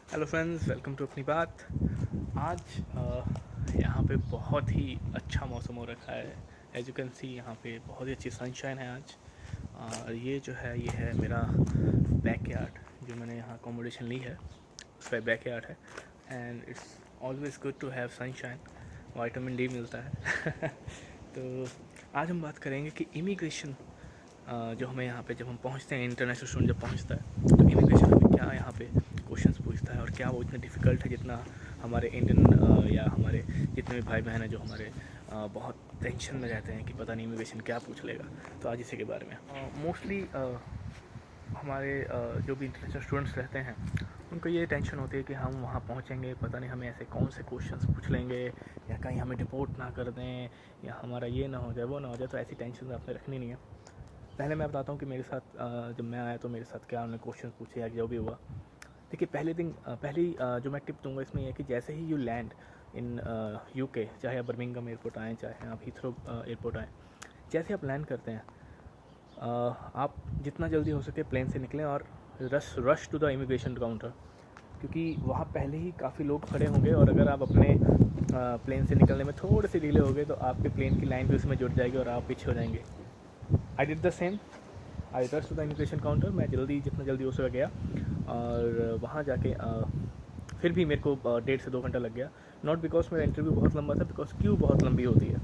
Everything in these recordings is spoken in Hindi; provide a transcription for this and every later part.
हेलो फ्रेंड्स, वेलकम टू अपनी बात। आज यहाँ पे बहुत ही अच्छा मौसम हो रखा है। एज यू कैन सी यहाँ पे बहुत ही अच्छी सनशाइन है आज। और ये जो है ये है मेरा बैकयार्ड, जो मैंने यहाँ अकोमोडेशन ली है उसका बैक यार्ड है। And it's always good to have sunshine, vitamin D मिलता है। तो आज हम बात करेंगे कि इमिग्रेशन जो हमें यहाँ पे जब हम पहुँचते हैं, इंटरनेशनल स्टूडेंट जब पहुँचता है तो इमिग्रेशन हमें क्या यहाँ पे क्वेश्चंस पूछता है और क्या वो इतना डिफ़िकल्ट है जितना हमारे इंडियन या हमारे जितने भी भाई बहन हैं जो हमारे बहुत टेंशन में रहते हैं कि पता नहीं इमिग्रेशन क्या पूछ लेगा। तो आज इसी के बारे में मोस्टली हमारे जो भी इंटरनेशनल स्टूडेंट्स रहते हैं उनको ये टेंशन होती है कि हम वहाँ पहुँचेंगे, पता नहीं हमें ऐसे कौन से क्वेश्चंस पूछ लेंगे या कहीं हमें डिपोर्ट ना कर दें या हमारा ये ना हो जाए वो ना हो जाए। तो ऐसी टेंशन आपने रखनी नहीं है। पहले मैं बताता हूँ कि मेरे साथ जब मैं आया तो मेरे साथ क्या उन्होंने क्वेश्चन पूछे या जो भी हुआ। देखिए, पहली जो मैं टिप दूंगा इसमें यह है कि जैसे ही यू लैंड इन यूके, चाहे आप बर्मिंघम एयरपोर्ट आएँ चाहे आप हीथ्रो एयरपोर्ट आएँ, जैसे आप लैंड करते हैं आप जितना जल्दी हो सके प्लेन से निकलें और rush to the immigration counter, क्योंकि वहाँ पहले ही काफ़ी लोग खड़े होंगे और अगर आप अपने प्लेन से निकलने में थोड़े से डिले हो गए तो आपके प्लेन की लाइन भी उसमें जुड़ जाएगी और आप पीछे हो जाएंगे। I did the same, I rush to the immigration counter. मैं जितना जल्दी हो सका गया और वहाँ जाके फिर भी मेरे को 1.5 से 2 घंटा लग गया। नॉट बिकॉज मेरा इंटरव्यू बहुत लंबा था, बिकॉज क्यू बहुत लंबी होती है।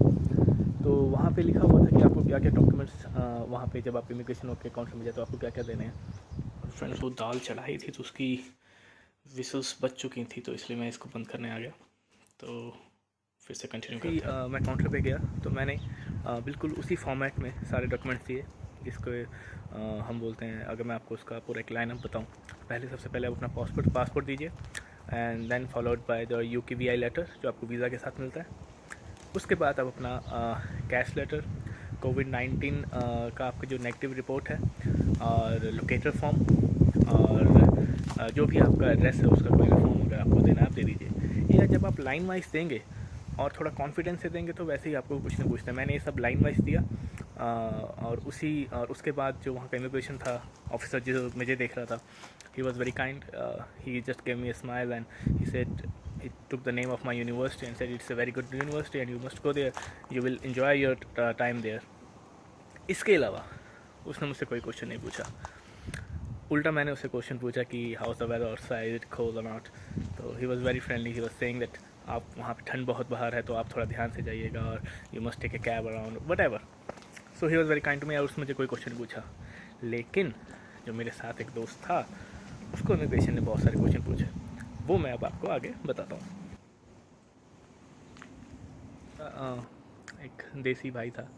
तो वहाँ पे लिखा हुआ था कि आपको क्या क्या डॉक्यूमेंट्स वहाँ पे जब आप इमिग्रेशन के काउंटर में जाए तो आपको क्या क्या देने हैं। फ्रेंड्स, वो दाल चढ़ाई थी तो उसकी विसल्स बच चुकी थी, तो इसलिए मैं इसको बंद करने आ गया। तो फिर से कंटिन्यू करते हैं। मैं काउंटर पे गया तो मैंने बिल्कुल उसी फॉर्मेट में सारे डॉक्यूमेंट्स दिए जिसको हम बोलते हैं, अगर मैं आपको उसका पूरा एक लाइनअप बताऊं, सबसे पहले आप अपना पासपोर्ट दीजिए and then followed by the UKVI letter जो आपको वीज़ा के साथ मिलता है। उसके बाद आप अपना कैश लेटर, कोविड-19 का आपका जो नेगेटिव रिपोर्ट है और लोकेटर फॉर्म और जो भी आपका एड्रेस है उसका कोई भी फॉर्म अगर आपको देना है आप दे दीजिए। या जब आप लाइन वाइज देंगे और थोड़ा कॉन्फिडेंस से देंगे तो वैसे ही आपको कुछ ना पूछते हैं। मैंने ये सब लाइन वाइज दिया और उसके बाद जो वहाँ का इमिग्रेशन था ऑफिसर जो मुझे देख रहा था, ही was very kind. He just gave me a smile and he said, he took the name of my university and said it's a very good university and you must go there, you will enjoy your time there. इसके अलावा उसने मुझसे कोई क्वेश्चन नहीं पूछा। उल्टा मैंने उससे क्वेश्चन पूछा कि how is the weather outside, it cold और नॉट। तो he was very friendly, he was saying that आप वहाँ पे ठंड बहुत बाहर है तो आप थोड़ा ध्यान से जाइएगा और you must take a cab around whatever. So he was very kind to me और उसने मुझे कोई क्वेश्चन नहीं पूछा। लेकिन जो मेरे साथ एक दोस्त था उसको इमिग्रेशन ने बहुत सारे क्वेश्चन पूछे, वो मैं अब आपको आगे बताता हूँ। एक देसी भाई था,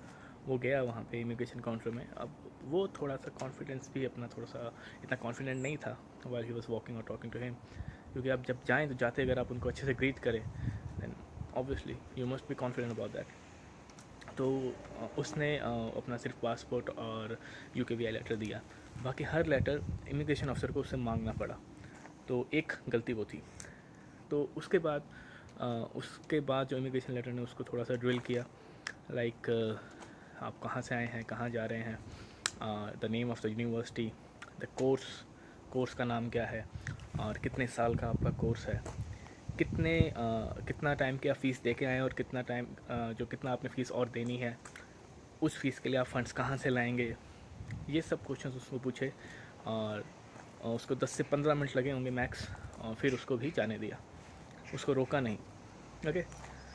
वो गया वहाँ पे इमिग्रेशन काउंटर में। अब वो थोड़ा सा कॉन्फिडेंस भी अपना थोड़ा सा इतना कॉन्फिडेंट नहीं था वाइल ही वाज वॉकिंग और टॉकिंग टू हिम, क्योंकि आप जब जाएँ तो जाते अगर आप उनको अच्छे से ग्रीट करें then obviously you must be confident about that. तो उसने अपना सिर्फ पासपोर्ट और UKVI लेटर दिया, बाकी हर लेटर इमिग्रेशन ऑफिसर को उससे मांगना पड़ा। तो एक गलती वो थी। तो उसके बाद जो इमिग्रेशन लेटर ने उसको थोड़ा सा ड्रिल किया, लाइक आप कहाँ से आए हैं, कहाँ जा रहे हैं, the name of the university, the course का नाम क्या है और कितने साल का आपका कोर्स है, कितना टाइम की आप फ़ीस दे के आए और कितना आपने फ़ीस और देनी है, उस फीस के लिए आप फंड्स कहाँ से लाएंगे। ये सब क्वेश्चन उसको पूछे और उसको 10 से 15 मिनट लगे होंगे मैक्स, और फिर उसको भी जाने दिया, उसको रोका नहीं। ओके,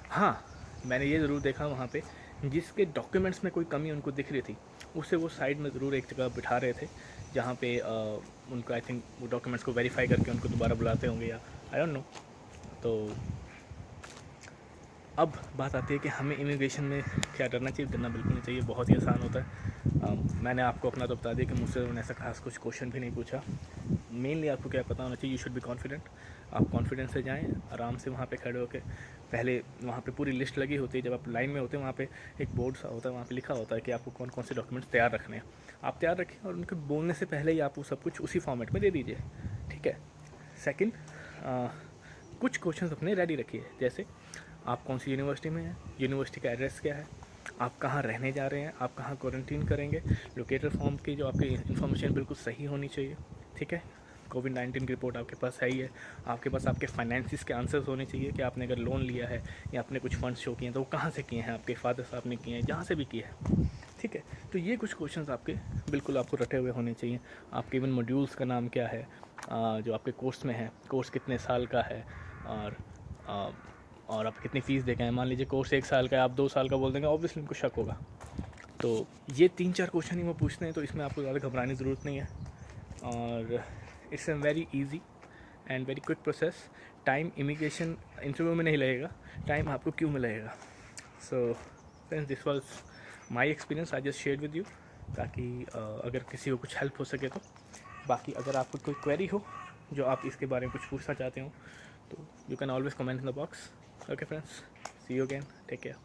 हाँ, मैंने ये ज़रूर देखा वहाँ पे जिसके डॉक्यूमेंट्स में कोई कमी उनको दिख रही थी उससे वो साइड में ज़रूर एक जगह बिठा रहे थे जहाँ पे उनको आई थिंक वो डॉक्यूमेंट्स को वेरीफाई करके उनको दोबारा बुलाते होंगे या आई डोंट नो। तो अब बात आती है कि हमें इमिग्रेशन में क्या करना चाहिए। करना बिल्कुल नहीं चाहिए, बहुत ही आसान होता है। मैंने आपको अपना तो बता दिया कि मुझसे उन्होंने ऐसा खास कुछ क्वेश्चन भी नहीं पूछा। मेनली आपको क्या पता होना चाहिए, यू शुड बी कॉन्फिडेंट। आप कॉन्फिडेंस से जाएँ, आराम से वहाँ पे खड़े होकर, पहले वहाँ पे पूरी लिस्ट लगी होती है, जब आप लाइन में होते हैं वहाँ पे एक बोर्ड सा होता है, वहाँ पे लिखा होता है कि आपको कौन कौन से डॉक्यूमेंट्स तैयार रखने हैं। आप तैयार रखें और उनके बोलने से पहले ही आप वो सब कुछ उसी फॉर्मेट में दे दीजिए, ठीक है। सेकेंड, कुछ क्वेश्चन अपने रेडी रखिए, जैसे आप कौन सी यूनिवर्सिटी में हैं, यूनिवर्सिटी का एड्रेस क्या है, आप कहाँ रहने जा रहे हैं, आप कहाँ क्वारंटीन करेंगे, लोकेटर फॉर्म की जो आपकी इन्फॉर्मेशन बिल्कुल सही होनी चाहिए, ठीक है। कोविड-19 की रिपोर्ट आपके पास है ही है, आपके पास आपके फाइनेंसिस के आंसर्स होने चाहिए कि आपने अगर लोन लिया है या आपने कुछ फंड्स शो किए हैं तो वो कहाँ से किए हैं, आपके फादर साहब ने किए हैं, जहाँ से भी किए हैं, ठीक है। तो ये कुछ क्वेश्चंस आपके बिल्कुल आपको रटे हुए होने चाहिए। आपके इवन मॉड्यूल्स का नाम क्या है, जो आपके कोर्स में है, कोर्स कितने साल का है, और और आप कितनी फ़ीस दे के हैं। मान लीजिए कोर्स 1 साल का है, आप 2 साल का बोल देंगे, ऑब्वियसली उनको शक होगा। तो ये 3-4 क्वेश्चन ही वो पूछते हैं, तो इसमें आपको ज़्यादा घबराने की ज़रूरत नहीं है, और it's a very easy and very quick process. Time immigration interview में नहीं लगेगा, टाइम आपको क्यों में लगेगा। So friends, this was my experience I just share with you, ताकि अगर किसी को कुछ हेल्प हो सके तो। बाकी अगर आपको कोई क्वेरी हो जो आप इसके बारे में कुछ पूछना चाहते हो तो you can always comment in the box. Okay friends, see you again, take care.